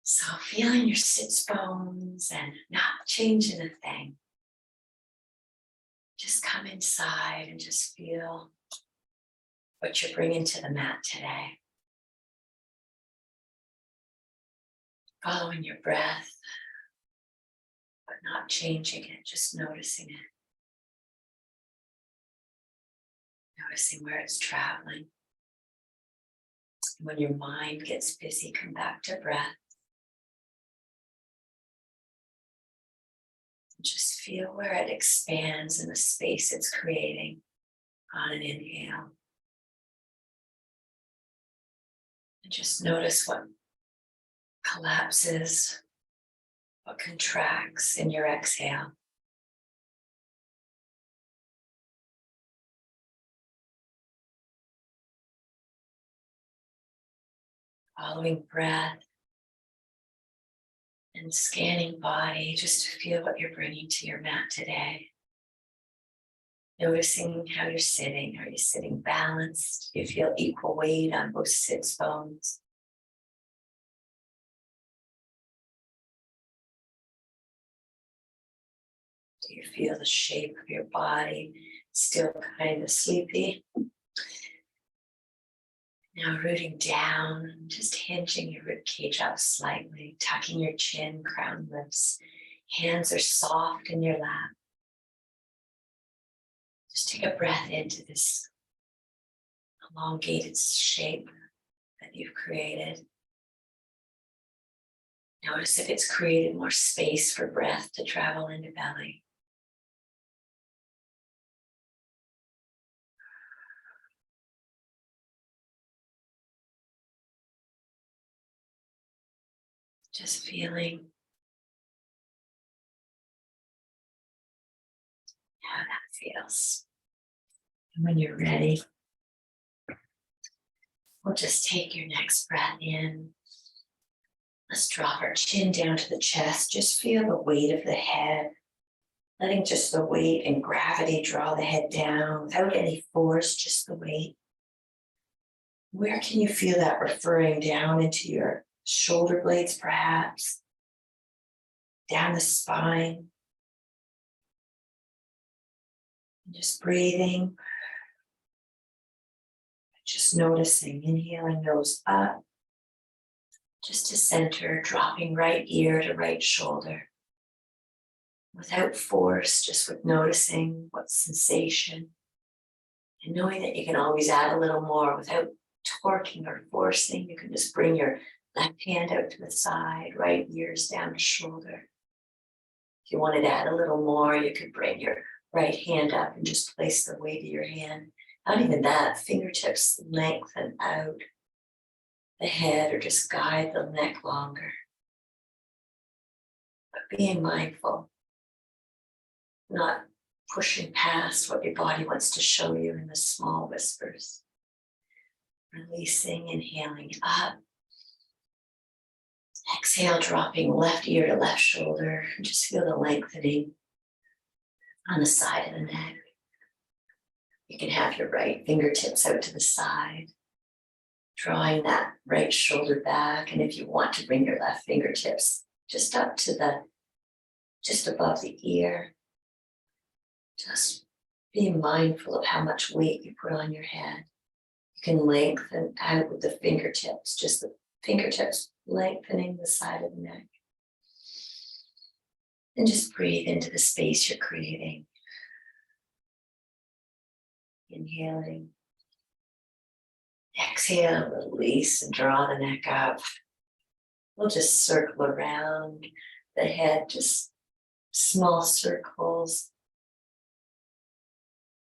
So feeling your sits bones and not changing a thing. Just come inside and just feel what you're bringing to the mat today. Following your breath, but not changing it, just noticing it. Noticing where it's traveling. When your mind gets busy, come back to breath. Just feel where it expands in the space it's creating on an inhale. And just notice what collapses, what contracts in your exhale. Following breath and scanning body, just to feel what you're bringing to your mat today. Noticing how you're sitting. Are you sitting balanced? Do you feel equal weight on both sits bones? Do you feel the shape of your body still kind of sleepy? Now rooting down, just hinging your rib cage up slightly, tucking your chin, crown lifts. Hands are soft in your lap. Just take a breath into this elongated shape that you've created. Notice if it's created more space for breath to travel into belly. Just feeling how that feels. And when you're ready, we'll just take your next breath in. Let's drop our chin down to the chest. Just feel the weight of the head. Letting just the weight and gravity draw the head down without any force, just the weight. Where can you feel that referring down into your shoulder blades, perhaps? Down the spine. And just breathing. Just noticing, inhaling nose up. Just to center, dropping right ear to right shoulder. Without force, just with noticing what sensation. And knowing that you can always add a little more without torquing or forcing. You can just bring your left hand out to the side, right ears down to shoulder. If you wanted to add a little more, you could bring your right hand up and just place the weight of your hand. Not even that, fingertips lengthen out the head or just guide the neck longer. But being mindful, not pushing past what your body wants to show you in the small whispers. Releasing, inhaling up. Exhale, dropping left ear to left shoulder. Just feel the lengthening on the side of the neck. You can have your right fingertips out to the side, drawing that right shoulder back. And if you want to bring your left fingertips just up to just above the ear, just being mindful of how much weight you put on your head. You can lengthen out with the fingertips, just the fingertips lengthening the side of the neck. And just breathe into the space you're creating. Inhaling. Exhale, release and draw the neck up. We'll just circle around the head, just small circles.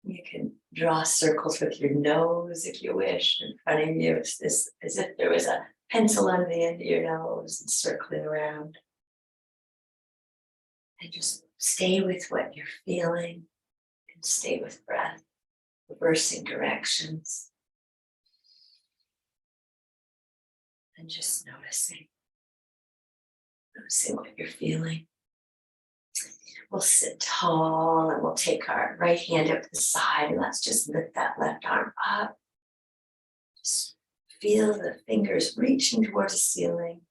You can draw circles with your nose if you wish in front of you. It's this, as if there was a pencil on the end of your nose and circling around. And just stay with what you're feeling and stay with breath, reversing directions. And just noticing what you're feeling. We'll sit tall and we'll take our right hand up to the side and let's just lift that left arm up. Just feel the fingers reaching towards the ceiling.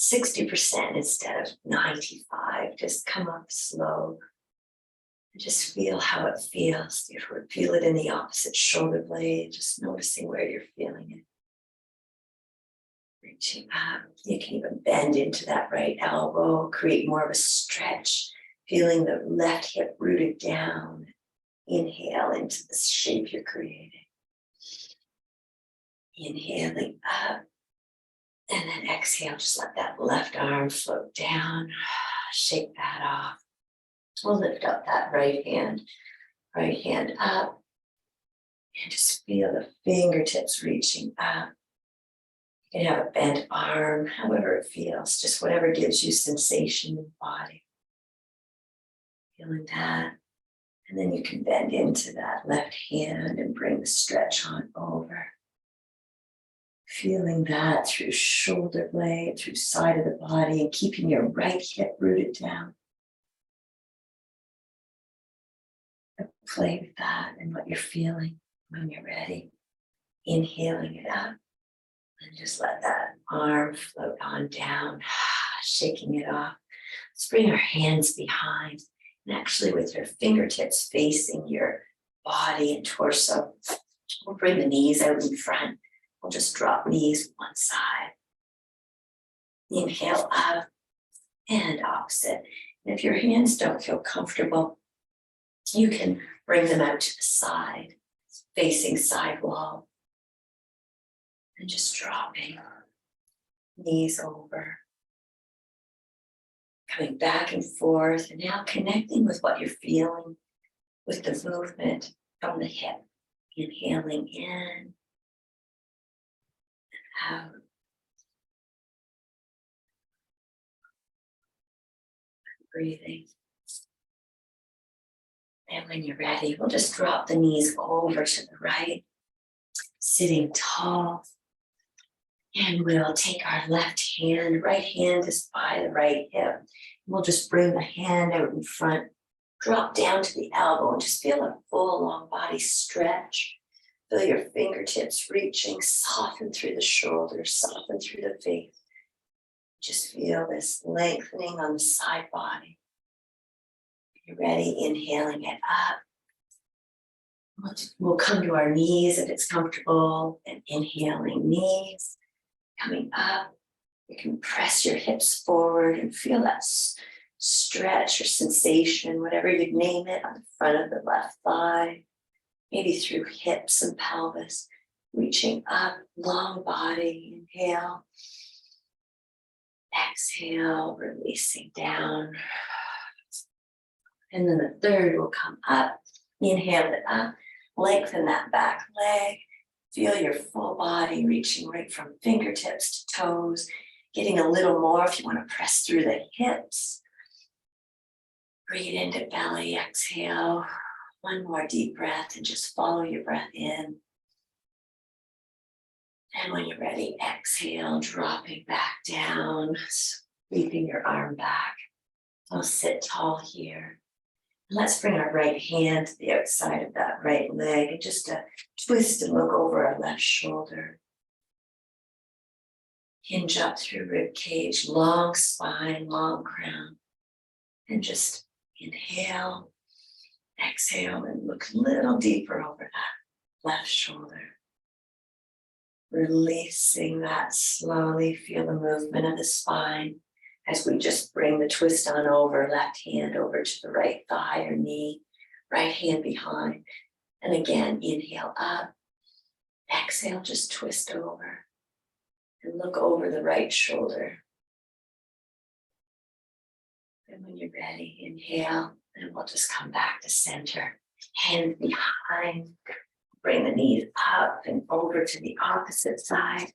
60% instead of 95. Just come up slow and just feel how it feels. You feel it in the opposite shoulder blade, just noticing where you're feeling it. Reaching up, you can even bend into that right elbow, create more of a stretch, feeling the left hip rooted down. Inhale into the shape you're creating. Inhaling up, and then exhale, just let that left arm float down, shake that off. We'll lift up that right hand up, and just feel the fingertips reaching up. You can have a bent arm, however it feels, just whatever gives you sensation in the body. Feeling that. And then you can bend into that left hand and bring the stretch on over. Feeling that through shoulder blade, through side of the body, and keeping your right hip rooted down. And play with that and what you're feeling when you're ready. Inhaling it up. And just let that arm float on down, shaking it off. Let's bring our hands behind. And actually with your fingertips facing your body and torso, we'll bring the knees out in front. We'll just drop knees one side. Inhale up and opposite. And if your hands don't feel comfortable, you can bring them out to the side, facing side wall. And just dropping knees over. Coming back and forth, and now connecting with what you're feeling with the movement from the hip. Inhaling in, out. Breathing. And when you're ready, we'll just drop the knees over to the right, sitting tall. And we'll take our left hand, right hand is by the right hip. We'll just bring the hand out in front, drop down to the elbow, and just feel a full long body stretch. Feel your fingertips reaching, soften through the shoulders, soften through the face. Just feel this lengthening on the side body. You're ready, inhaling it up. We'll come to our knees if it's comfortable, and inhaling knees. Coming up, you can press your hips forward and feel that stretch or sensation, whatever you name it, on the front of the left thigh, maybe through hips and pelvis, reaching up, long body, inhale. Exhale, releasing down. And then the third will come up, inhale it up, lengthen that back leg. Feel your full body reaching right from fingertips to toes, getting a little more if you want to press through the hips. Breathe into belly, exhale. One more deep breath and just follow your breath in. And when you're ready, exhale, dropping back down, sweeping your arm back. I'll sit tall here. Let's bring our right hand to the outside of that right leg and just twist and look over our left shoulder. Hinge up through rib cage, long spine, long crown. And just inhale, exhale, and look a little deeper over that left shoulder. Releasing that slowly, feel the movement of the spine. As we just bring the twist on over, left hand over to the right thigh or knee, right hand behind. And again, inhale up, exhale, just twist over and look over the right shoulder. And when you're ready, inhale, and we'll just come back to center. Hand behind, bring the knees up and over to the opposite side.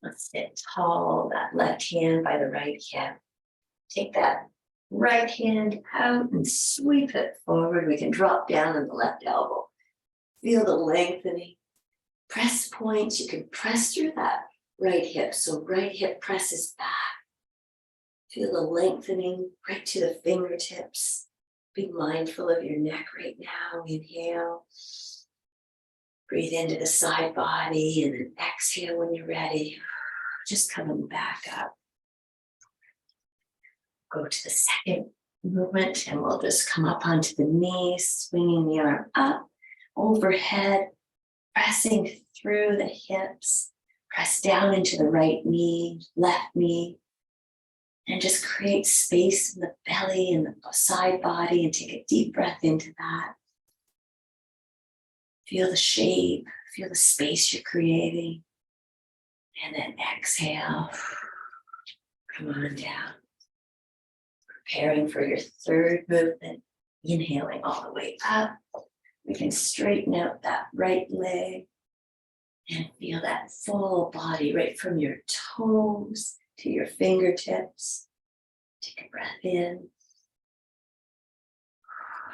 Let's sit tall, that left hand by the right hip. Take that right hand out and sweep it forward. We can drop down on the left elbow. Feel the lengthening. Press points. You can press through that right hip. So right hip presses back. Feel the lengthening right to the fingertips. Be mindful of your neck right now. Inhale. Breathe into the side body and then exhale when you're ready. just coming back up. Go to the second movement and we'll just come up onto the knees, swinging the arm up, overhead, pressing through the hips, press down into the right knee, left knee, and just create space in the belly and the side body and take a deep breath into that. Feel the shape, feel the space you're creating, and then exhale, come on down. Preparing for your third movement, inhaling all the way up. We can straighten out that right leg and feel that full body right from your toes to your fingertips. Take a breath in.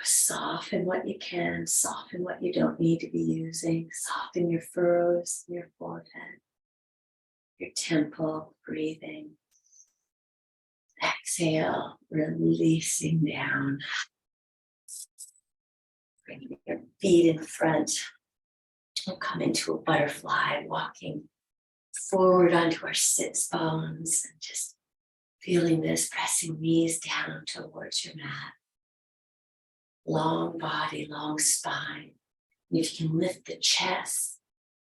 Soften what you can, soften what you don't need to be using. Soften your furrows, your forehead, your temple, breathing. Exhale, releasing down. Bring your feet in front. We'll come into a butterfly, walking forward onto our sits bones and just feeling this, pressing knees down towards your mat. Long body, long spine. And if you can lift the chest,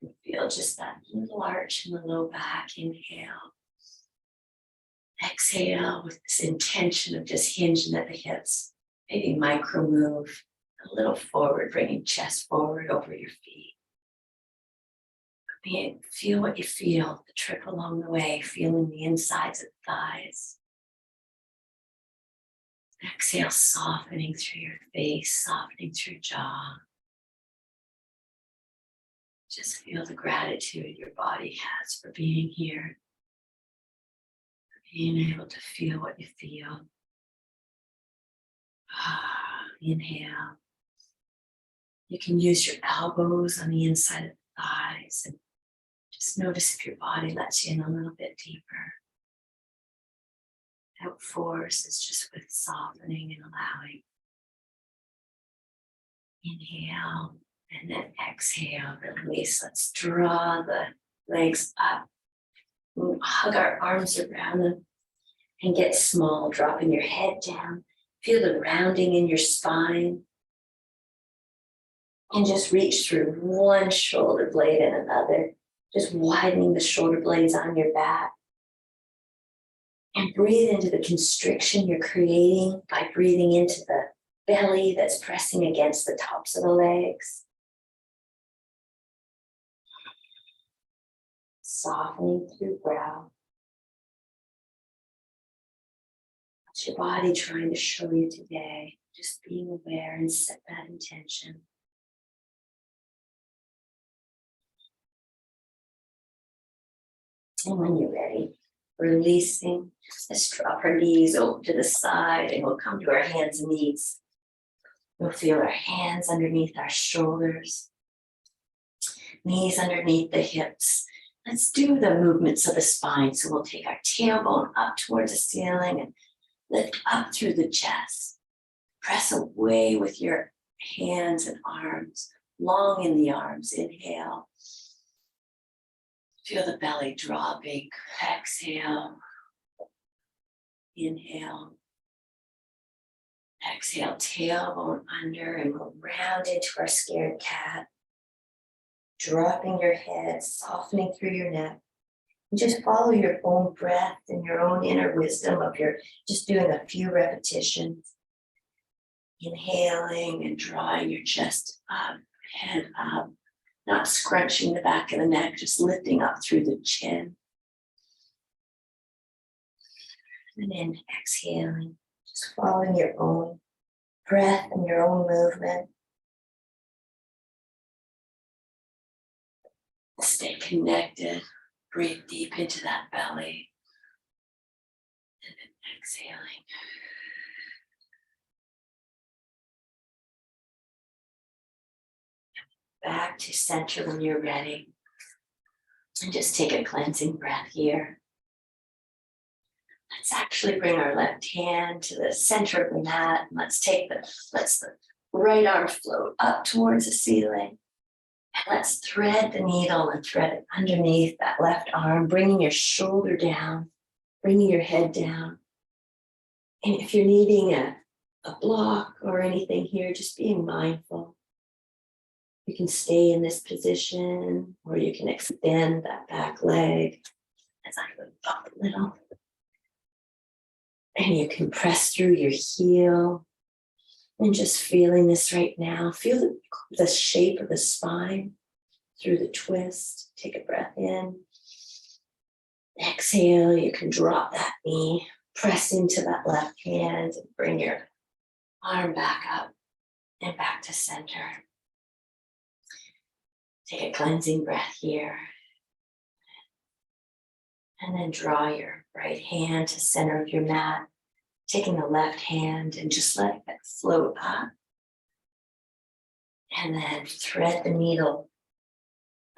and feel just that little arch in the low back. Inhale. Exhale with this intention of just hinging at the hips. Maybe micro move a little forward, bringing chest forward over your feet. Feel what you feel, the trip along the way, feeling the insides of the thighs. Exhale, softening through your face, softening through your jaw. Just feel the gratitude your body has for being here. Being able to feel what you feel. Inhale. You can use your elbows on the inside of the thighs and just notice if your body lets you in a little bit deeper. Without force, it's just with softening and allowing. Inhale and then exhale, release. Let's draw the legs up. Hug our arms around them and get small, dropping your head down. Feel the rounding in your spine. And just reach through one shoulder blade and another, just widening the shoulder blades on your back. And breathe into the constriction you're creating by breathing into the belly that's pressing against the tops of the legs. Softening through brow. What's your body trying to show you today? Just being aware and set that intention. And when you're ready, releasing, let's drop our knees over to the side and we'll come to our hands and knees. We'll feel our hands underneath our shoulders, knees underneath the hips. Let's do the movements of the spine. So we'll take our tailbone up towards the ceiling and lift up through the chest. Press away with your hands and arms, long in the arms. Inhale. Feel the belly dropping. Exhale. Inhale. Exhale, tailbone under, and we'll round into our scared cat. Dropping your head, softening through your neck. And just follow your own breath and your own inner wisdom of your, just doing a few repetitions. Inhaling and drawing your chest up, head up. Not scrunching the back of the neck, just lifting up through the chin. And then exhaling, just following your own breath and your own movement. Stay connected, breathe deep into that belly. And then exhaling. Back to center when you're ready. And just take a cleansing breath here. Let's actually bring our left hand to the center of the mat. And let's the right arm float up towards the ceiling. And let's thread the needle and thread it underneath that left arm, bringing your shoulder down, bringing your head down. And if you're needing a block or anything here, just being mindful. You can stay in this position, or you can extend that back leg as I move up a little. And you can press through your heel. And just feeling this right now. Feel the shape of the spine through the twist. Take a breath in. Exhale, you can drop that knee. Press into that left hand and bring your arm back up and back to center. Take a cleansing breath here. And then draw your right hand to center of your mat. Taking the left hand and just letting it float up. And then thread the needle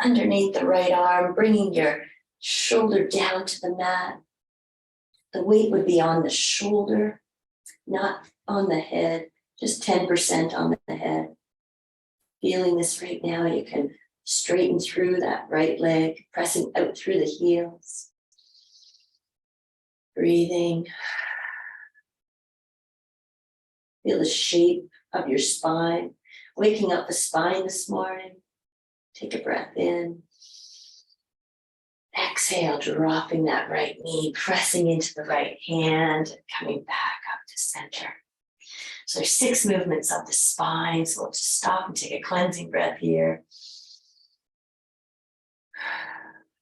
underneath the right arm, bringing your shoulder down to the mat. The weight would be on the shoulder, not on the head, just 10% on the head. Feeling this right now, you can straighten through that right leg, pressing out through the heels. Breathing. Feel the shape of your spine, waking up the spine this morning. Take a breath in. Exhale, dropping that right knee, pressing into the right hand, coming back up to center. So there's 6 movements of the spine. So we'll just stop and take a cleansing breath here.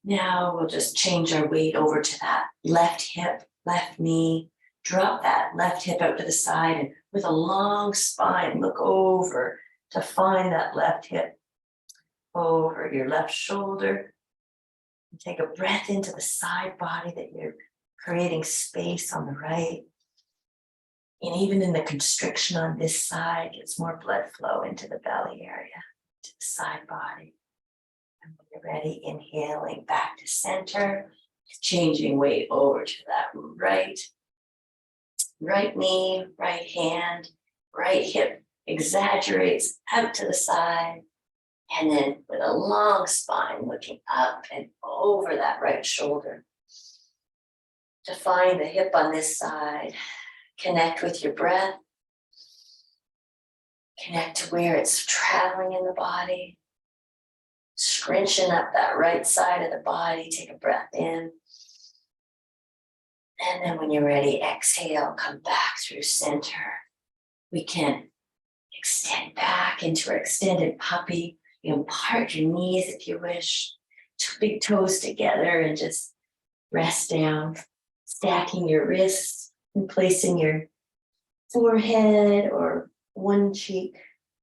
Now we'll just change our weight over to that left hip, left knee. Drop that left hip out to the side, and with a long spine, look over to find that left hip over your left shoulder. And take a breath into the side body that you're creating space on the right. And even in the constriction on this side, gets more blood flow into the belly area, to the side body. And when you're ready, inhaling back to center, changing weight over to that right knee, right hand, right hip exaggerates out to the side. And then with a long spine, looking up and over that right shoulder. To find the hip on this side, connect with your breath. Connect to where it's traveling in the body. Scrunching up that right side of the body, take a breath in. And then when you're ready, exhale, come back through center. We can extend back into our extended puppy. You can part your knees if you wish. 2 big toes together and just rest down. Stacking your wrists and placing your forehead or one cheek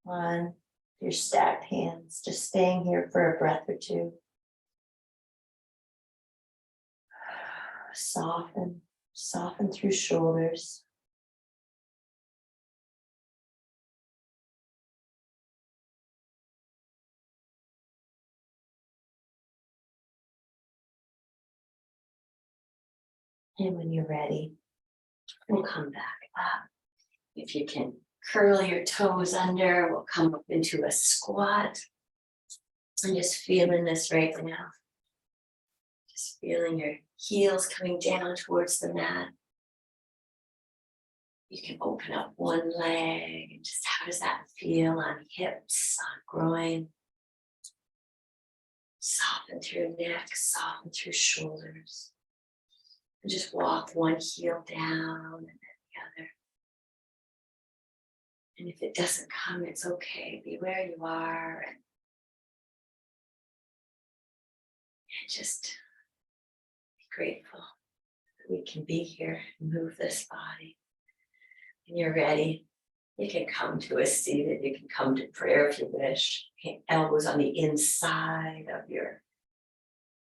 on your stacked hands. Just staying here for a breath or 2. Soften through shoulders. And when you're ready, we'll come back up. If you can curl your toes under, we'll come up into a squat. I'm just feeling this right now. Just feeling your heels coming down towards the mat. You can open up one leg and just how does that feel on hips, on groin? Soften through neck, soften through shoulders. And just walk one heel down and then the other. And if it doesn't come, it's okay. Be where you are and just be grateful that we can be here and move this body. When you're ready, you can come to a seated, you can come to prayer if you wish. Elbows on the inside of your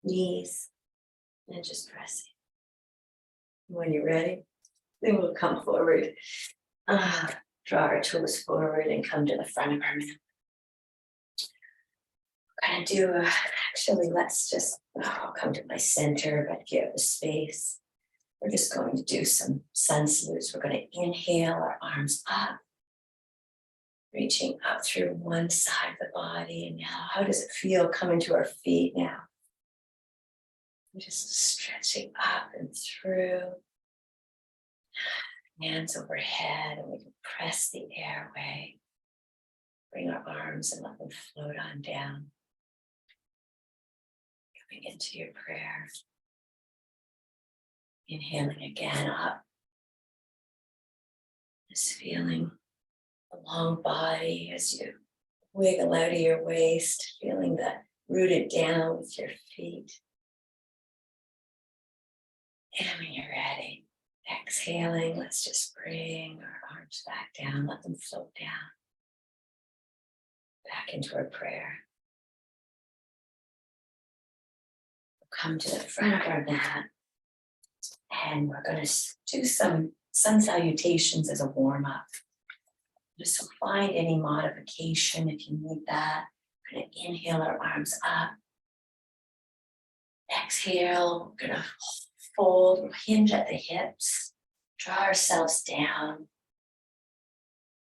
knees and just pressing. When you're ready, then we'll come forward. Draw our toes forward and come to the front of our mat. We're going to do, actually, let's just, I'll come to my center, but give the space. We're just going to do some sun salutes. We're going to inhale our arms up. Reaching up through one side of the body. And now, how does it feel coming to our feet now? Just stretching up and through. Hands overhead, and we can press the airway. Bring our arms and let them float on down. Coming into your prayer. Inhaling again up. Just feeling the long body as you wiggle out of your waist, feeling that rooted down with your feet. And when you're ready, exhaling, let's just bring our arms back down, let them float down. Back into our prayer. We'll come to the front of our mat, and we're going to do some sun salutations as a warm-up. Just find any modification if you need that. We're going to inhale our arms up. Exhale, we're going to fold, we'll hinge at the hips, draw ourselves down.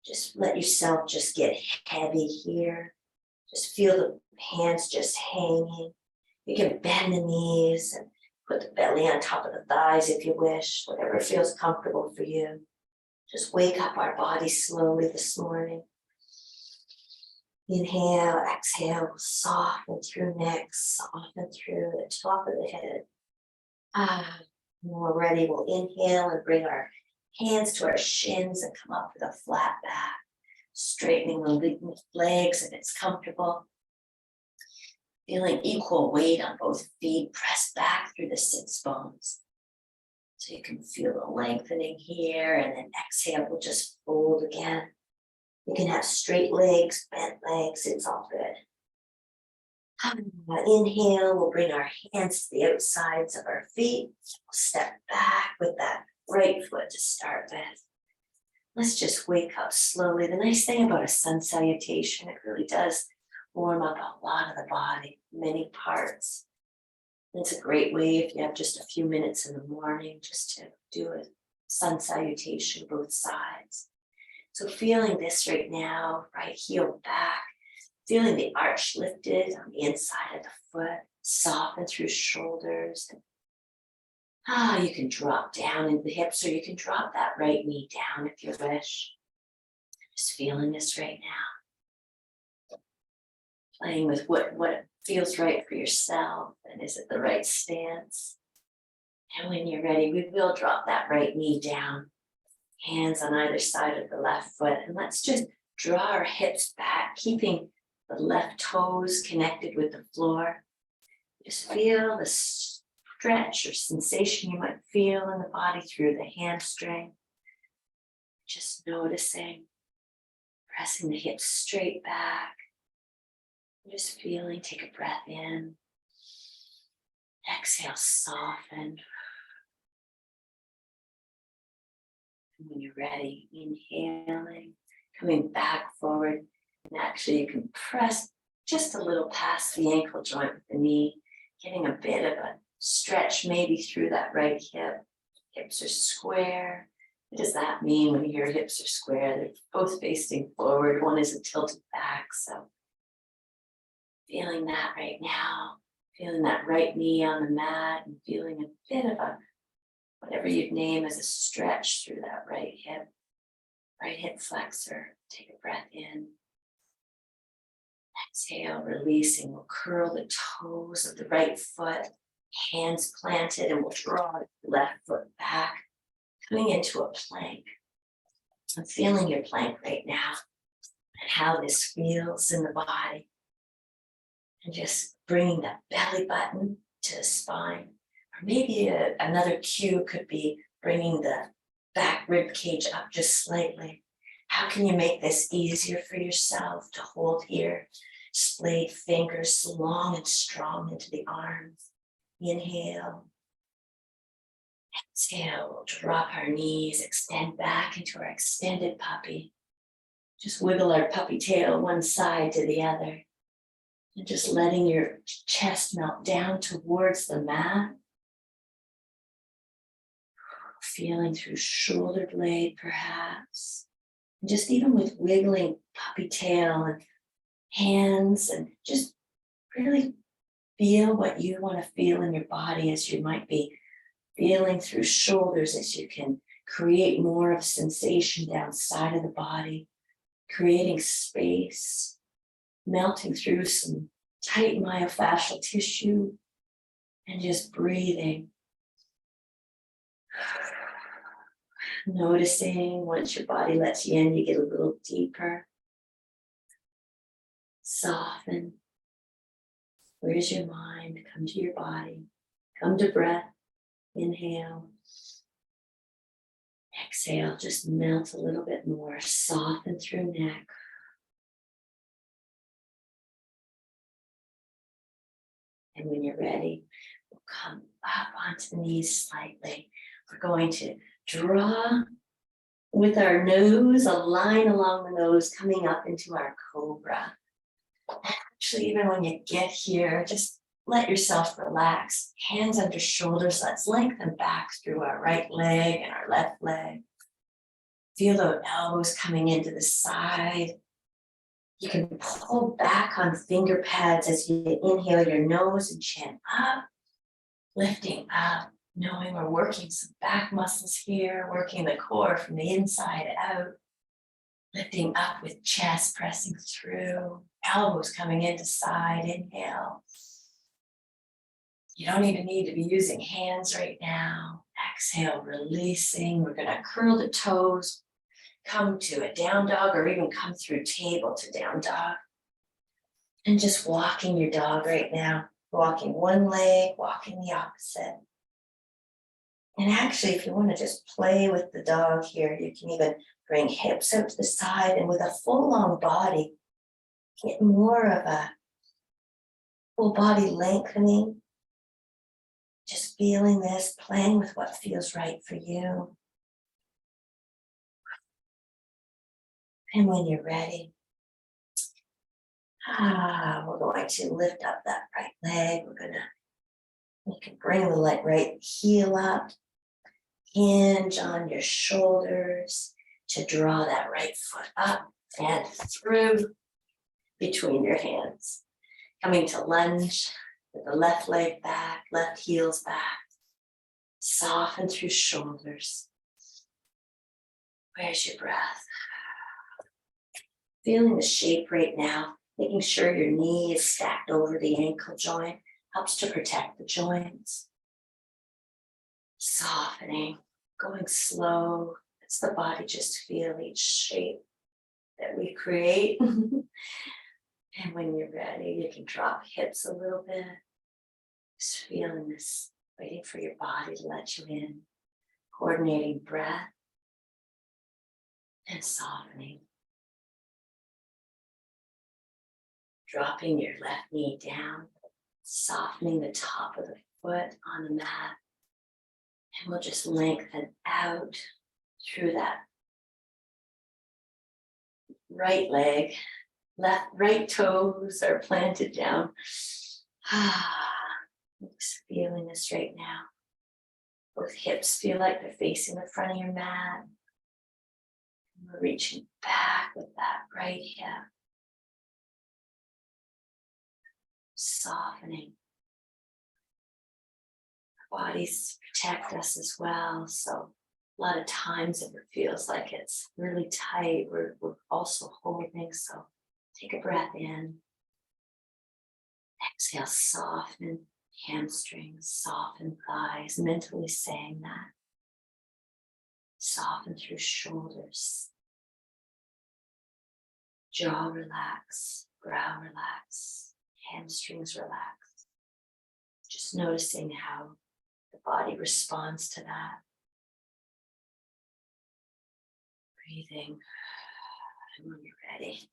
Just let yourself just get heavy here. Just feel the hands just hanging. You can bend the knees and put the belly on top of the thighs if you wish, whatever feels comfortable for you. Just wake up our body slowly this morning. Inhale, exhale, soften through neck, soften through the top of the head. When we're ready, we'll inhale and bring our hands to our shins and come up with a flat back. Straightening the legs if it's comfortable. Feeling equal weight on both feet, press back through the sits bones. So you can feel the lengthening here, and then exhale, we'll just fold again. You can have straight legs, bent legs, it's all good. Inhale, we'll bring our hands to the outsides of our feet. We'll step back with that right foot to start with. Let's just wake up slowly. The nice thing about a sun salutation, it really does warm up a lot of the body, many parts. It's a great way if you have just a few minutes in the morning just to do a sun salutation both sides. So feeling this right now, right heel back, feeling the arch lifted on the inside of the foot, soften through shoulders. You can drop down into the hips, or you can drop that right knee down if you wish. Just feeling this right now. Playing with what feels right for yourself, and is it the right stance? And when you're ready, we will drop that right knee down. Hands on either side of the left foot. And let's just draw our hips back, keeping the left toes connected with the floor. Just feel the stretch or sensation you might feel in the body through the hamstring. Just noticing, pressing the hips straight back. Just feeling, take a breath in. Exhale, soften. And when you're ready, inhaling, coming back forward. And actually you can press just a little past the ankle joint with the knee, getting a bit of a stretch maybe through that right hip. Hips are square. What does that mean when your hips are square? They're both facing forward. One is a tilted back. So feeling that right now, feeling that right knee on the mat and feeling a bit of a, whatever you'd name as a stretch through that right hip flexor. Take a breath in. Exhale, releasing. We'll curl the toes of the right foot, hands planted, and we'll draw the left foot back, coming into a plank. I'm feeling your plank right now and how this feels in the body. And just bringing that belly button to the spine. Or maybe another cue could be bringing the back rib cage up just slightly. How can you make this easier for yourself to hold here? Splayed fingers long and strong into the arms. Inhale. Exhale, we'll drop our knees, extend back into our extended puppy. Just wiggle our puppy tail one side to the other. And just letting your chest melt down towards the mat. Feeling through shoulder blade perhaps. Just even with wiggling puppy tail and hands, and just really feel what you want to feel in your body as you might be feeling through shoulders, as you can create more of sensation down side of the body, creating space, melting through some tight myofascial tissue, and just breathing. Noticing once your body lets you in, you get a little deeper. Soften. Where's your mind? Come to your body. Come to breath. Inhale. Exhale. Just melt a little bit more. Soften through neck. And when you're ready, we'll come up onto the knees slightly. We're going to draw with our nose, a line along the nose coming up into our cobra. Actually, even when you get here, just let yourself relax. Hands under shoulders. Let's lengthen back through our right leg and our left leg. Feel those elbows coming into the side. You can pull back on finger pads as you inhale your nose and chin up, lifting up, knowing we're working some back muscles here, working the core from the inside out, lifting up with chest pressing through, elbows coming into side, inhale. You don't even need to be using hands right now. Exhale, releasing. We're going to curl the toes, come to a down dog, or even come through table to down dog. And just walking your dog right now. Walking one leg, walking the opposite. And actually, if you want to just play with the dog here, you can even bring hips out to the side, and with a full long body, get more of a full body lengthening. Just feeling this, playing with what feels right for you. And when you're ready, we're going to lift up that right leg. You can bring the right heel up, hinge on your shoulders to draw that right foot up and through between your hands. Coming to lunge with the left leg back, left heels back. Soften through shoulders. Where's your breath? Feeling the shape right now, making sure your knee is stacked over the ankle joint, helps to protect the joints. Softening, going slow. It's the body just feel each shape that we create. And when you're ready, you can drop hips a little bit. Just feeling this, waiting for your body to let you in. Coordinating breath and softening. Dropping your left knee down, softening the top of the foot on the mat. And we'll just lengthen out through that right leg. Right toes are planted down. Just feeling this right now. Both hips feel like they're facing the front of your mat. And we're reaching back with that right hip. Softening. Our bodies protect us as well. So a lot of times if it feels like it's really tight, we're also holding. So take a breath in. Exhale, soften hamstrings, soften thighs, mentally saying that. Soften through shoulders. Jaw relax, brow relax, hamstrings relax. Just noticing how the body responds to that. Breathing. And when you're ready,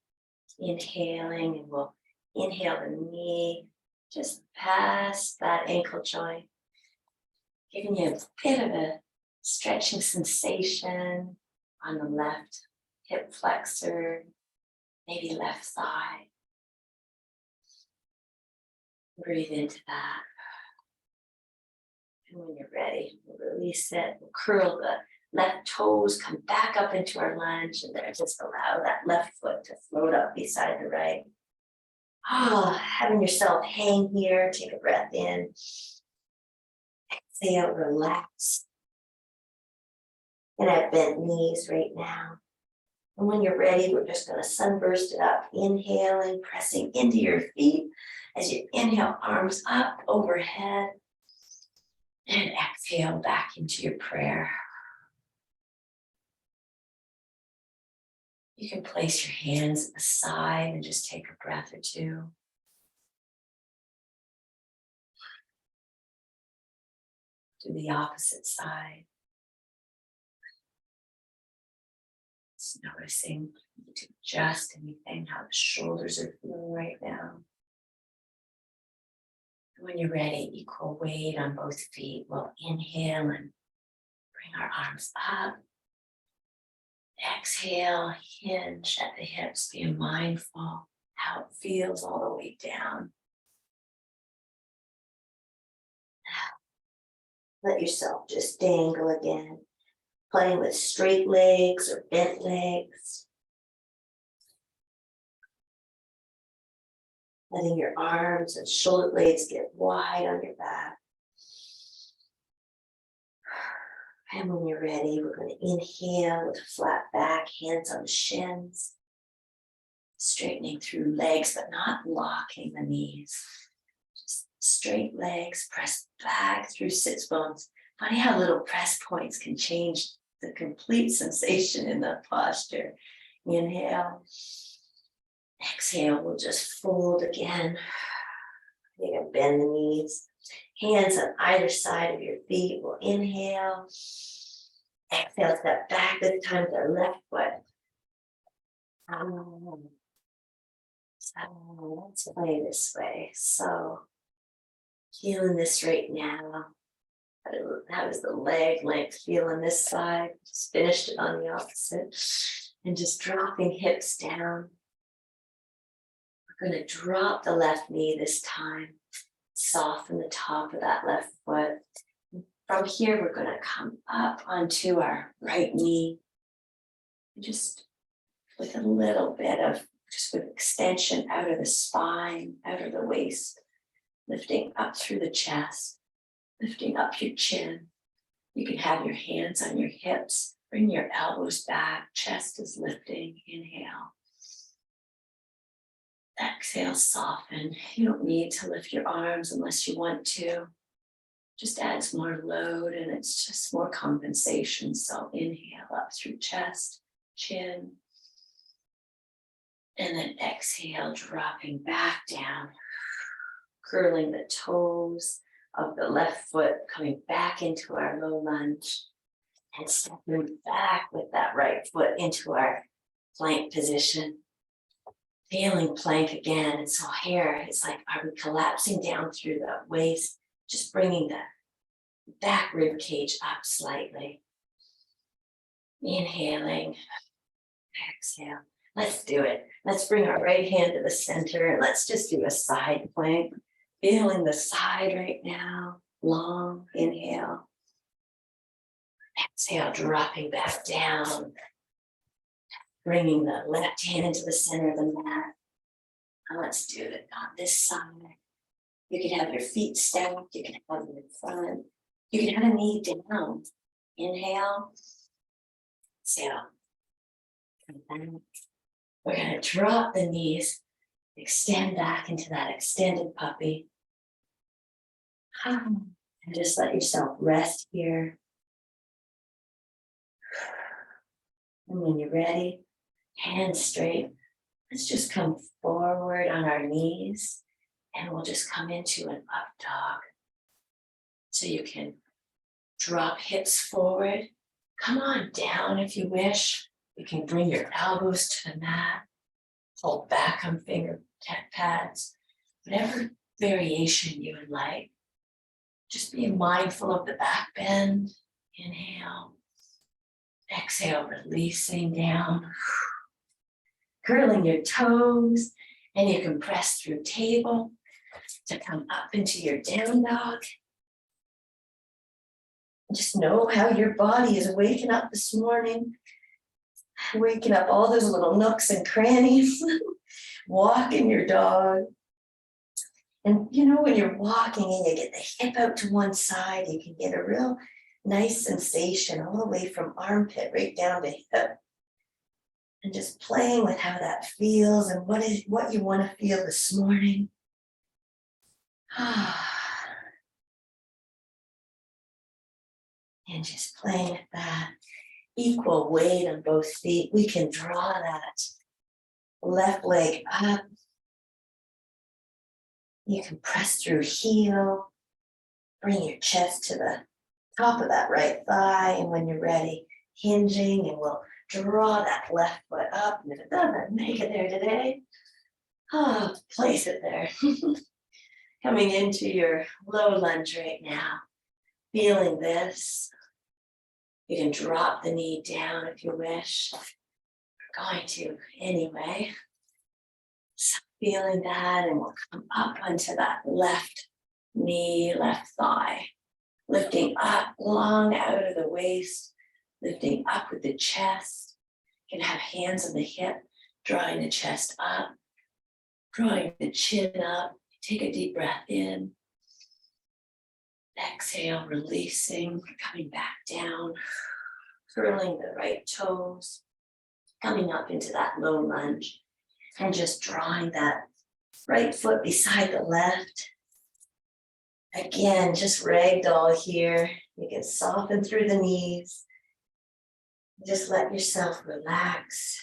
inhaling, and we'll inhale the knee just past that ankle joint, giving you a bit of a stretching sensation on the left hip flexor, maybe left thigh. Breathe into that. And when you're ready, we'll release it. We'll curl the left toes come back up into our lunge, and then just allow that left foot to float up beside the right. Having yourself hang here, take a breath in. Exhale, relax. And have bent knees right now. And when you're ready, we're just going to sunburst it up. Inhaling, pressing into your feet. As you inhale, arms up overhead. And exhale back into your prayer. You can place your hands aside and just take a breath or two. Do the opposite side. Just noticing to adjust anything, how the shoulders are feeling right now. When you're ready, equal weight on both feet. We'll inhale and bring our arms up. Exhale, hinge at the hips, being mindful how it feels all the way down. Let yourself just dangle again, playing with straight legs or bent legs. Letting your arms and shoulder blades get wide on your back. And when you're ready, we're going to inhale with a flat back, hands on the shins. Straightening through legs, but not locking the knees. Just straight legs, press back through sits bones. Funny how little press points can change the complete sensation in the posture. Inhale. Exhale, we'll just fold again. You can bend the knees. Hands on either side of your feet. We'll inhale. Exhale, step back, this time to the left foot. So let's play this way. So, feeling this right now. That was the leg length, feeling this side. Just finished it on the opposite. And just dropping hips down. We're going to drop the left knee this time. Soften the top of that left foot. From here, we're going to come up onto our right knee. Just with a little bit of, just with extension out of the spine, out of the waist. Lifting up through the chest. Lifting up your chin. You can have your hands on your hips. Bring your elbows back. Chest is lifting. Inhale. Exhale, soften. You don't need to lift your arms unless you want to. Just adds more load and it's just more compensation. So inhale up through chest, chin. And then exhale, dropping back down. Curling the toes of the left foot, coming back into our low lunge. And stepping back with that right foot into our plank position. Feeling plank again, and so here it's like, are we collapsing down through the waist, just bringing the back rib cage up slightly. Inhaling, exhale. Let's do it. Let's bring our right hand to the center and let's just do a side plank. Feeling the side right now, long, inhale. Exhale, dropping back down. Bringing the left hand into the center of the mat. And let's do it on this side. You can have your feet stacked. You can have them in front. You can have a knee down. Inhale. Exhale. We're going to drop the knees. Extend back into that extended puppy. And just let yourself rest here. And when you're ready, hands straight. Let's just come forward on our knees and we'll just come into an up dog. So you can drop hips forward. Come on down if you wish. You can bring your elbows to the mat. Hold back on finger pads. Whatever variation you would like. Just be mindful of the back bend. Inhale. Exhale, releasing down. Curling your toes, and you can press through table to come up into your down dog. Just know how your body is waking up this morning, waking up all those little nooks and crannies, walking your dog. And you know, when you're walking and you get the hip out to one side, you can get a real nice sensation all the way from armpit right down to hip. And just playing with how that feels and what you want to feel this morning. And just playing with that equal weight on both feet. We can draw that left leg up. You can press through heel. Bring your chest to the top of that right thigh. And when you're ready, hinging, and we'll draw that left foot up. And if it doesn't make it there today, place it there. Coming into your low lunge right now. Feeling this. You can drop the knee down if you wish. We're going to anyway. So feeling that, and we'll come up onto that left knee, left thigh. Lifting up long out of the waist. Lifting up with the chest. You can have hands on the hip, drawing the chest up. Drawing the chin up. Take a deep breath in. Exhale, releasing, coming back down, curling the right toes, coming up into that low lunge, and just drawing that right foot beside the left. Again, just ragdoll here. You can soften through the knees. Just let yourself relax.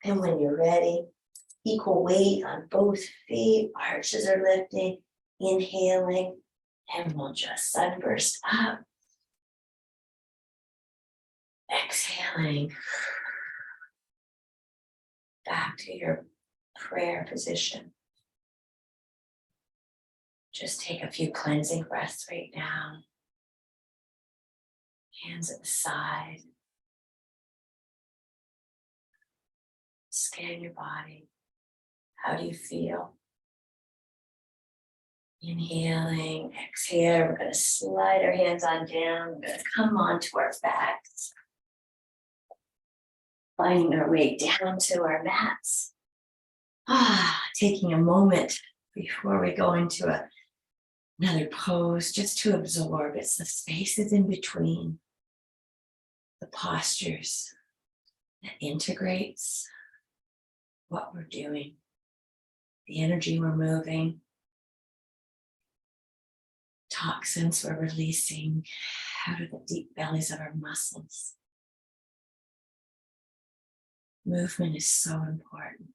And when you're ready, equal weight on both feet, arches are lifting. Inhaling, and we'll just sunburst up. Exhaling. Back to your prayer position. Just take a few cleansing breaths right now. Hands at the side. Scan your body. How do you feel? Inhaling, exhale, we're going to slide our hands on down. We're going to come onto our backs. Finding our way down to our mats. Taking a moment before we go into another pose just to absorb. It's the spaces in between, the postures that integrates what we're doing, the energy we're moving. Toxins we're releasing out of the deep bellies of our muscles. Movement is so important.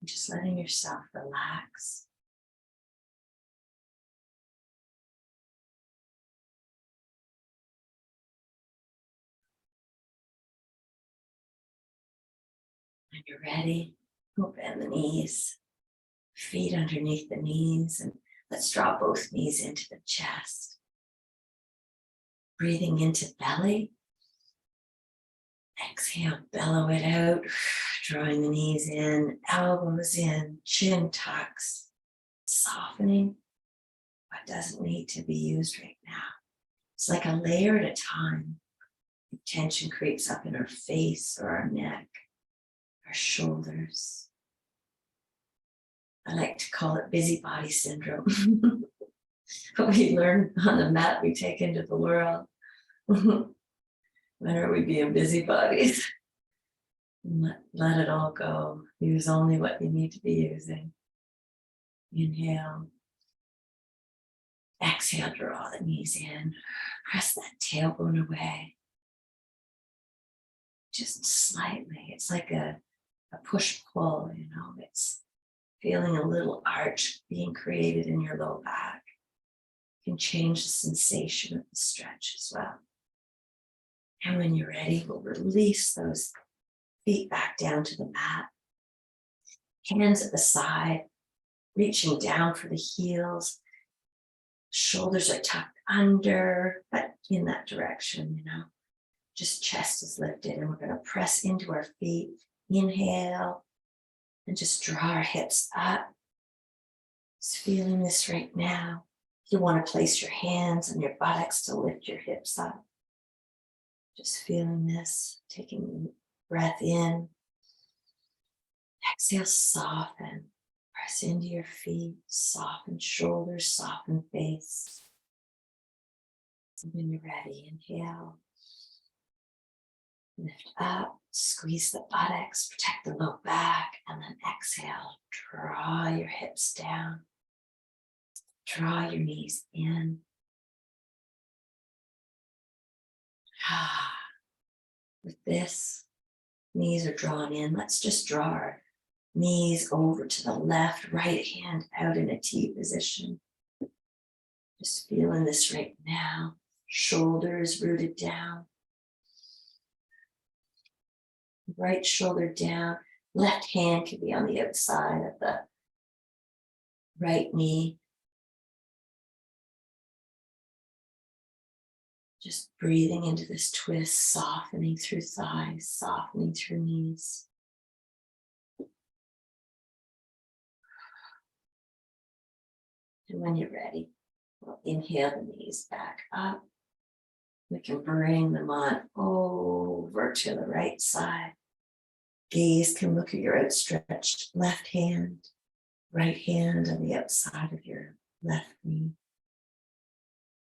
Just letting yourself relax. When you're ready, open the knees, feet underneath the knees, and let's draw both knees into the chest. Breathing into belly. Exhale, bellow it out. Drawing the knees in, elbows in, chin tucks. Softening what doesn't need to be used right now. It's like a layer at a time. The tension creeps up in our face or our neck, our shoulders. I like to call it busybody syndrome. What we learn on the mat, we take into the world. When are we being busybodies? Let it all go. Use only what you need to be using. Inhale. Exhale, draw the knees in. Press that tailbone away. Just slightly. It's like a push-pull, you know. It's feeling a little arch being created in your low back. You can change the sensation of the stretch as well. And when you're ready, we'll release those feet back down to the mat. Hands at the side, reaching down for the heels. Shoulders are tucked under, but in that direction, you know. Just chest is lifted, and we're going to press into our feet. Inhale, and just draw our hips up. Just feeling this right now. You want to place your hands on your buttocks to lift your hips up. Just feeling this, taking a breath in. Exhale, soften. Press into your feet, soften shoulders, soften face. And when you're ready, inhale. Lift up, squeeze the buttocks, protect the low back, and then exhale. Draw your hips down. Draw your knees in. With this, knees are drawn in. Let's just draw our knees over to the left, right hand out in a T position. Just feeling this right now. Shoulders rooted down. Right shoulder down. Left hand could be on the outside of the right knee. Just breathing into this twist, softening through thighs, softening through knees. And when you're ready, we'll inhale the knees back up. We can bring them on over to the right side. Gaze can look at your outstretched left hand, right hand on the outside of your left knee.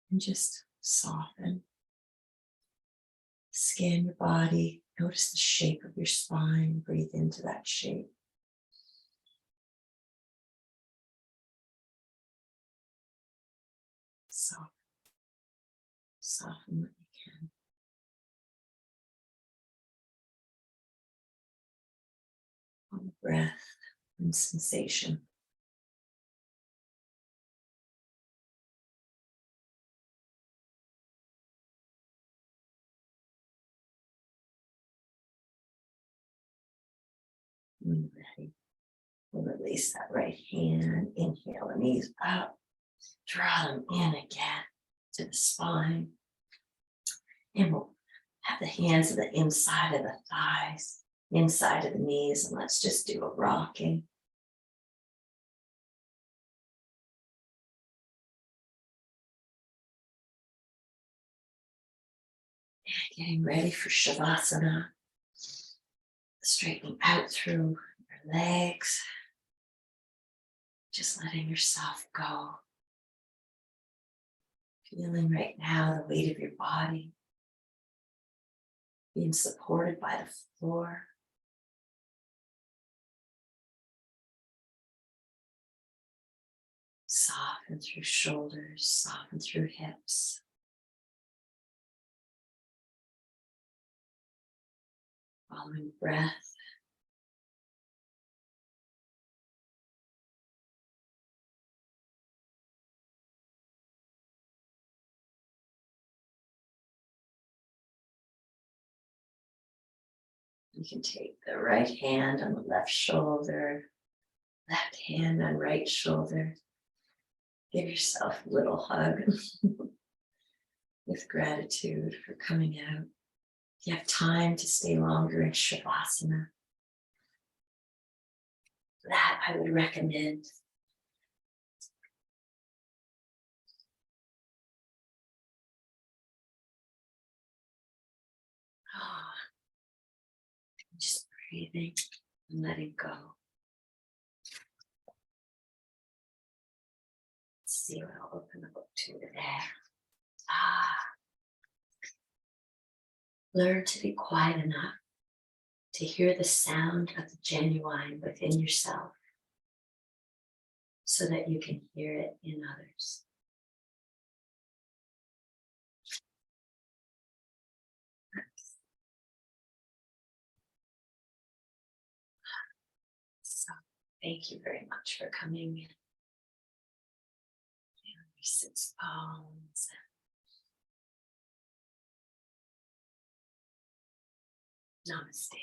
And just soften. Scan your body. Notice the shape of your spine. Breathe into that shape. Soften what you can. On breath and sensation. When you're ready, we'll release that right hand. Inhale the knees up. Draw them in again to the spine. And we'll have the hands on the inside of the thighs, inside of the knees, and let's just do a rocking. And getting ready for Shavasana. Straightening out through your legs. Just letting yourself go. Feeling right now the weight of your body. Being supported by the floor. Soften through shoulders, soften through hips. Following breath. You can take the right hand on the left shoulder, left hand on right shoulder. Give yourself a little hug with gratitude for coming out. If you have time to stay longer in Shavasana, that I would recommend. Just breathing and letting go. Let's see what I'll open the book to today. Learn to be quiet enough to hear the sound of the genuine within yourself so that you can hear it in others. So, thank you very much for coming in. Sits bones. Namaste.